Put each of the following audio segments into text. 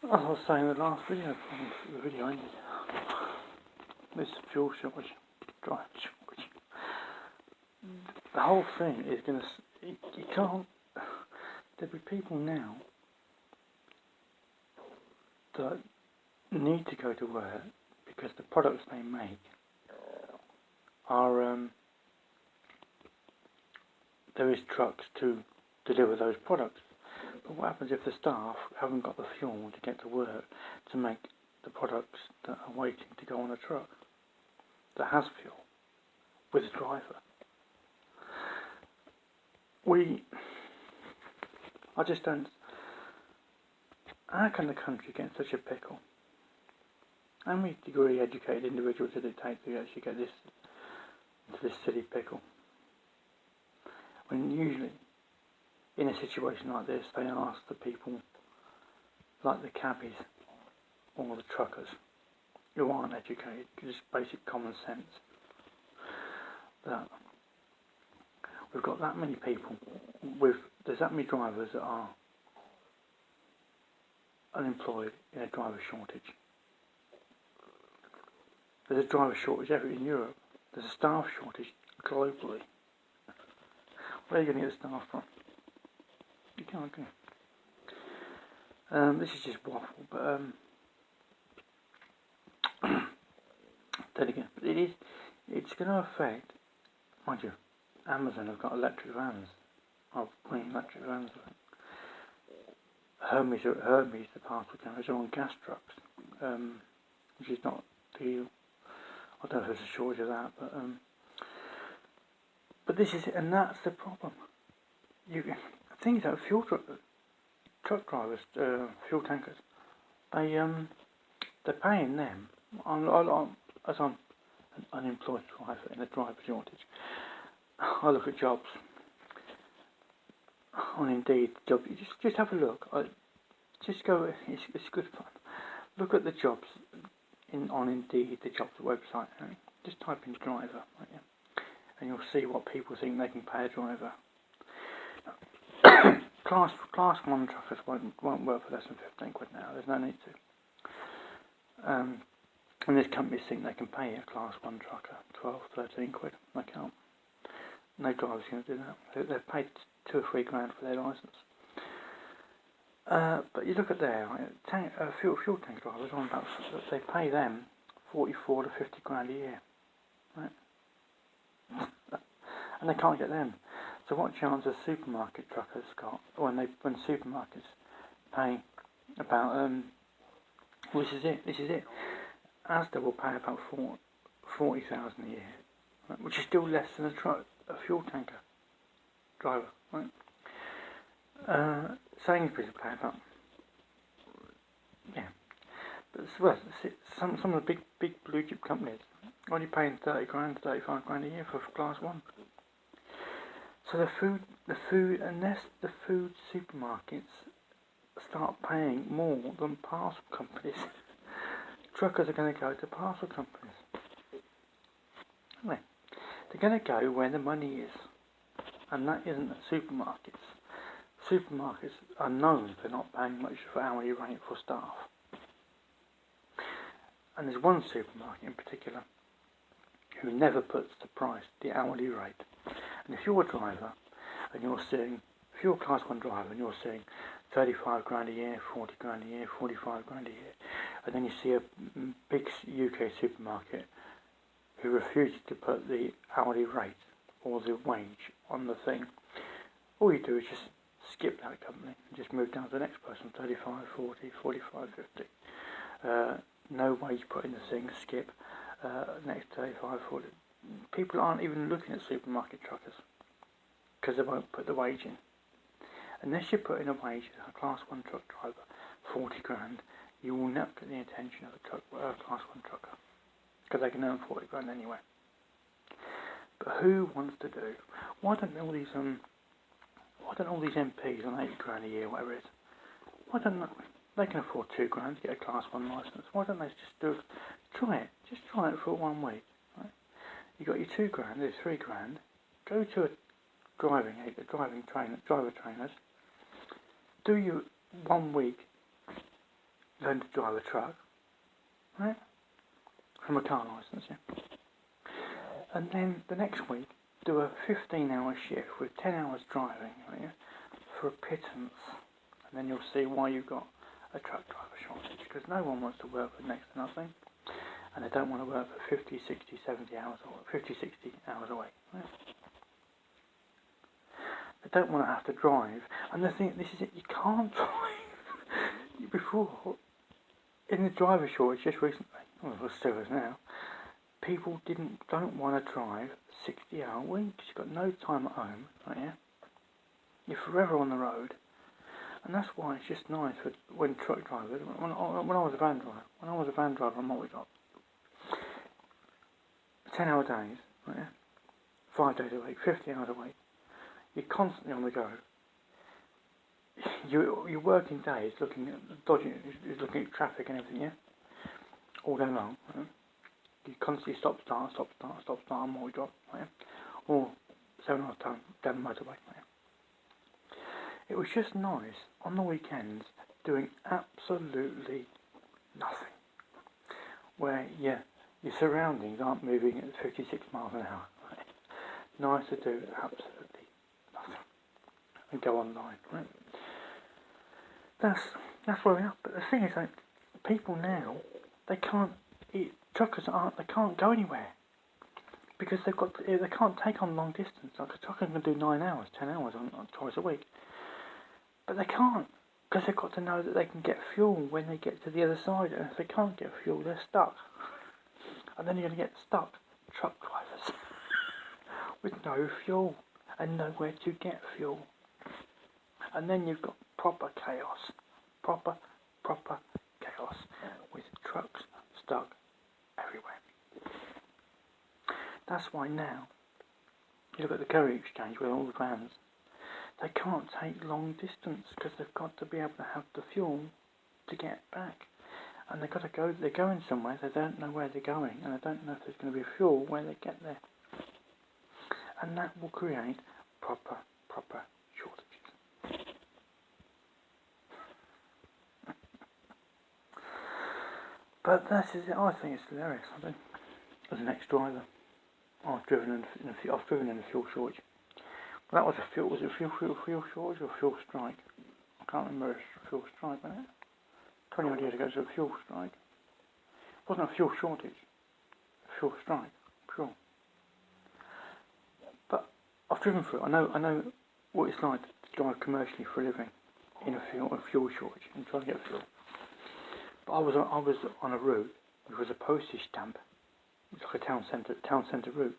As I was saying in the last video, before the video ended, this fuel shortage, drive shortage, the whole thing is going to, you can't, there'll be people now that need to go to work because the products they make are, there is trucks to deliver those products. But what happens if the staff haven't got the fuel to get to work to make the products that are waiting to go on a truck that has fuel with a driver? I just don't. How can the country get in such a pickle? How many degree educated individuals did it take to actually get this into this silly pickle? When usually, in a situation like this, they ask the people, like the cabbies or the truckers, who aren't educated, just basic common sense, that we've got that many people, there's that many drivers that are unemployed in a driver shortage. There's a driver shortage everywhere in Europe. There's a staff shortage globally. Where are you going to get the staff from? You can't go. This is just waffle, but then again, it's going to affect, mind you, Amazon have got electric vans. I've green electric vans. Hermes, the parcel carriers, are on gas trucks, which is not ideal. I don't know if there's a shortage of that, but this is it, and that's the problem. Things like truck drivers, fuel tankers, they're paying them. As I'm an unemployed driver in a driver shortage, I look at jobs on Indeed. You just have a look. Just go. It's good fun. Look at the jobs on Indeed, the jobs website. Just type in driver, and you'll see what people think they can pay a driver. Class 1 truckers won't work for less than 15 quid an hour. There's no need to. And there's companies think they can pay a Class 1 trucker 12, 13 quid. They can't. No driver's going to do that. They've paid 2 or 3 grand for their licence. But you look at there, fuel tank drivers on about, they pay them 44 to 50 grand a year, right? And they can't get them. So what chance has supermarket truckers got when supermarkets pay about this is it. Asda will pay about 40,000 a year, right? Which is still less than a fuel tanker driver, right? Sainsbury's will pay about, but some of the big blue chip companies are only paying 30 grand, 35 grand a year for Class 1. So the food, unless the food supermarkets start paying more than parcel companies, truckers are going to go to parcel companies. Aren't they? They're going to go where the money is, and that isn't at supermarkets. Supermarkets are known for not paying much for hourly rate for staff. And there's one supermarket in particular who never puts the hourly rate. And if you're a driver and if you're a Class 1 driver and you're seeing 35 grand a year, 40 grand a year, 45 grand a year, and then you see a big UK supermarket who refuses to put the hourly rate or the wage on the thing, all you do is just skip that company and just move down to the next person, 35, 40, 45, 50. No wage put in the thing, skip, next 35, 40. People aren't even looking at supermarket truckers because they won't put the wage in. Unless you put in a wage as a Class 1 truck driver, 40 grand, you will not get the attention of a Class 1 trucker because they can earn 40 grand anyway. But who wants to do? Why don't all these MPs on 80 grand a year, whatever it is, why don't they can afford 2 grand to get a Class 1 licence? Why don't they just try it? Just try it for 1 week. Right? You got your 2 grand, there's 3 grand. Go to a driver trainers. Do you 1 week learn to drive a truck, right? From a car licence, yeah. And then the next week, do a 15-hour shift with 10 hours driving, right, yeah, for a pittance. And then you'll see why you've got a truck driver shortage, because no one wants to work for next to nothing, and they don't want to work for 50, 60, 70 hours, or 50, 60 hours a week. Right? They don't want to have to drive, and the thing, this is it, you can't drive. Before, in the driver shortage just recently, well, still is now, people don't want to drive 60-hour weeks. You've got no time at home, right? Yeah, you're forever on the road, and that's why it's just nice when truck drivers. When I was a van driver on multi-drop, 10-hour days, right? Yeah, 5 days a week, 50 hours a week. You're constantly on the go. Your working day is looking at traffic and everything, yeah, all day long. Right? You constantly stop, start on multi-drop, right? Or 7 hours down the motorway. Right? It was just nice on the weekends doing absolutely nothing, where your surroundings aren't moving at 56 miles an hour. Right? Nice to do absolutely nothing and go online. Right? That's where we are. But the thing is, like, people now, they can't. Truckers can't go anywhere because they can't take on long distance. Like a trucker can do 9 hours, 10 hours on twice a week, but they can't because they've got to know that they can get fuel when they get to the other side. And if they can't get fuel, they're stuck. And then you're going to get stuck truck drivers with no fuel and nowhere to get fuel. And then you've got proper chaos, proper chaos with trucks stuck everywhere. That's why now, you look at the Curry Exchange with all the vans, they can't take long distance because they've got to be able to have the fuel to get back. And they're going somewhere, they don't know where they're going, and they don't know if there's going to be fuel when they get there. And that will create proper shortages. But that is it. I think it's hilarious. I do. As an ex-driver, I've driven in a fuel shortage. Well, that was a fuel. Was it a fuel shortage or a fuel strike? I can't remember. It was a fuel strike, wasn't it? 20 odd years ago, it was a fuel strike. It wasn't a fuel shortage. A fuel strike. Sure. But I've driven through it. I know what it's like to drive commercially for a living in a fuel shortage and trying to get fuel. But I was on a route which was a postage stamp. It's like a town centre route.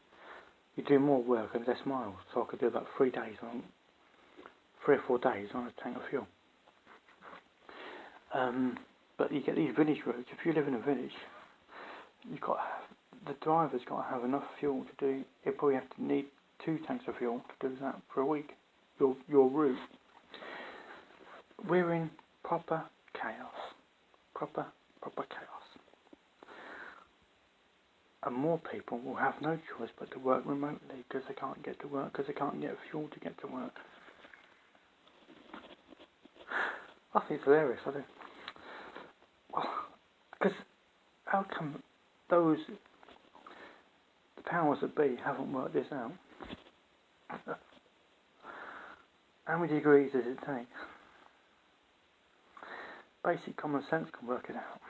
You do more work and less miles, so I could do about 3 or 4 days on a tank of fuel. But you get these village routes. If you live in a village, the driver's got to have enough fuel to do. You probably have to need 2 tanks of fuel to do that for a week. Your route. We're in proper chaos. Proper chaos. And more people will have no choice but to work remotely because they can't get to work, because they can't get fuel to get to work. I think it's hilarious, I do. Because how come the powers that be haven't worked this out? How many degrees does it take? Basic common sense can work it out.